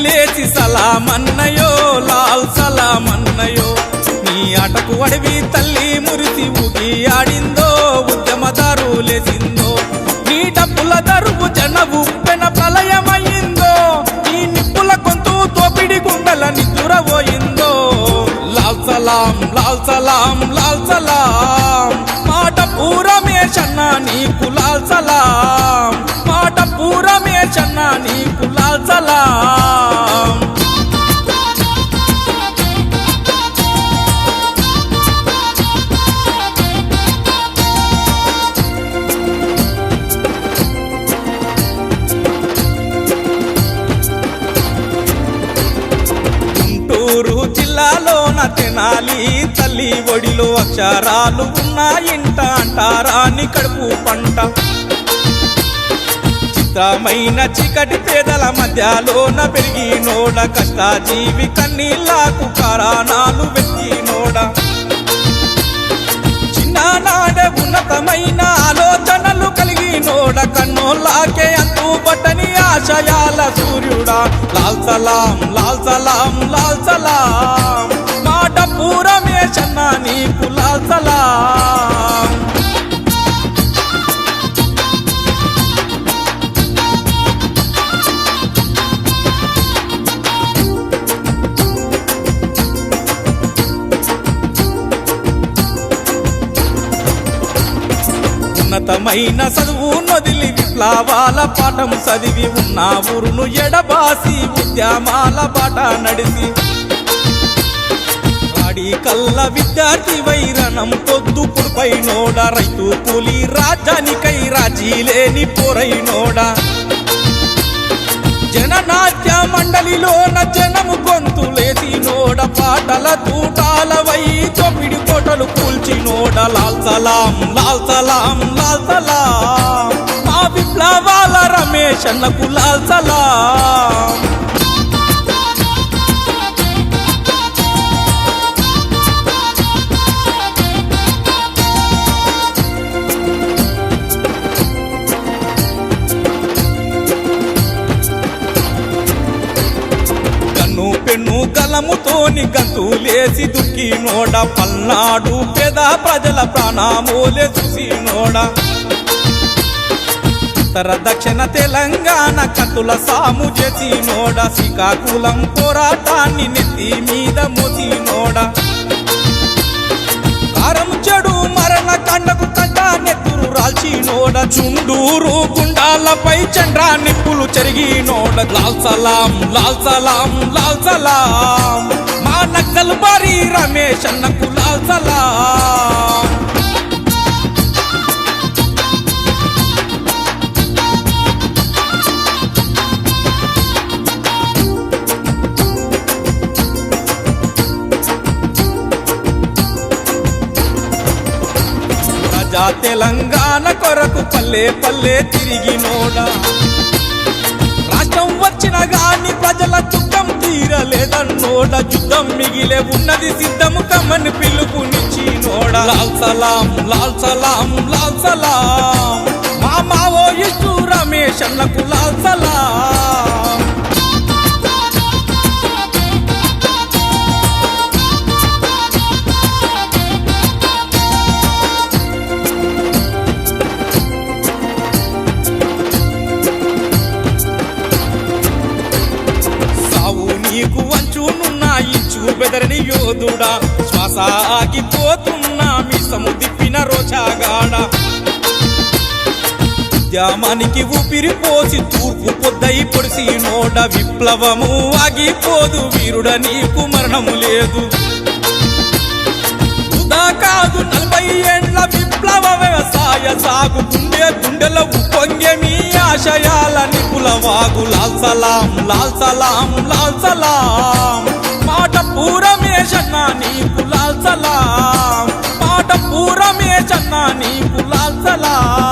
లేచి సలామన్నయో లాల్ సలామన్నయో నీ ఆటకు అడవి తల్లి మురిసి ఊగి ఆడిందో ఉద్యమదారు లేచిందో నీ డబ్బుల దరువు జన ఉప్పెన ప్రళయమయ్యిందో నీ నిప్పుల గొంతు తోపిడి గుండెల నిద్దురబోయిందో లాల్ సలాం లాల్ సలాం లాల్ సలాం మాట పూరమేషన్న నీకు లాల్ సలాం మాట పూరమేషన్న నీకు లాల్ సలాం గుంటూరు జిల్లాలోన తెనాలి తల్లి ఒడిలో అక్షరాలు ఉన్నాయింట అంటారాని కడుపు పంట చిత్రమైన చీకటి పేదల మధ్యలోన పెరిగినోడ కష్టజీవి కన్నీళ్లకు కారణాలు వెతికినోడ చిన్ననాడే ఉన్నతమైన ఆలోచనలు కలిగినోడ కన్నోళ్ళకే అంతు పట్టని ఆశయాల సూర్యుడా లాల్ సలాం లాల్ సలాం లాల్ సలాం మాట పూరమేషన్న నీకు లాల్ సలాం ఉన్నతమైన చదువు నొదిలి విప్లవాల పాఠం చదివి ఉన్న ఊరును ఎడబాసి ఉద్యమాల బాట నడిసి ఆడి కల్ల విద్యార్థి వైరణం పొద్దు పుడిపైనోడ రైతు కూలి రాజ్యానికై రాజీ లేని పోరైనోడ జననాట్య మండలిలోన జనము గొంతులేసినోడ పాటల తూటాల వై తొమ్మిడి కోటలు కూల్చినోడ లాల్ సలాం లాల్ సలాం లాల్ సలాం మా విప్లవాల రమేషన్నకు లాల్ సలాం పెన్ను కలముతోని గంతులేసి దుక్కినోడ పల్నాడు పేద ప్రజల ప్రాణమోలే చూసినోడ ఉత్తర దక్షిణ తెలంగాణ కత్తుల సాము చేసినోడ శ్రీకాకుళం పోరాటాన్ని నెత్తి మీద మోసినోడ కారం చెడు మరణ కండకు కంట నెత్తురు రాల్చినోడ చుండూరు గుండాలపై చండ్రా నిప్పులు చెరిగినోడ లాల్ సలాం లాల్ సలాం లాల్ సలాం మా నక్కలు బారి రమేష్ అన్నకు లాల్ సలాం తెలంగాణ కొరకు పల్లె పల్లె తిరిగినోడ రాష్ట్రం వచ్చిన గాని ప్రజల దుఃఖం తీరలేదన్నోడ యుద్ధం మిగిలే ఉన్నది సిద్ధము కమ్మని పిలుపునిచ్చినోడ లాల్ సలాం లాల్ సలాం లాల్ సలాం మా మావోయిస్టు రమేష్ అన్నకు లాల్ సలాం నీకు వంచునున్న ఇచ్చు బెదరని యోధుడా శ్వాస ఆగిపోతున్నా మీసము దిప్పిన రోజాగాడ ఉద్యమానికి ఊపిరిపోసి తూర్పు పొద్దై పొడిసినోడ విప్లవము ఆగిపోదు వీరుడ నీకు మరణము లేదు ఉదా కాదు 40 ఏండ్ల విప్లవ వ్యవసాయ సాగు గుండెల ఉప్పొంగే మీ ఆశయాల నిపుల వాగు లాల్ సలాం లాల్ సలాం లాల్ సలాం మాట పూరమేషన్న నీకు లాల్ సలాం మాట పూరమేషన్న నీకు లాల్ సలాం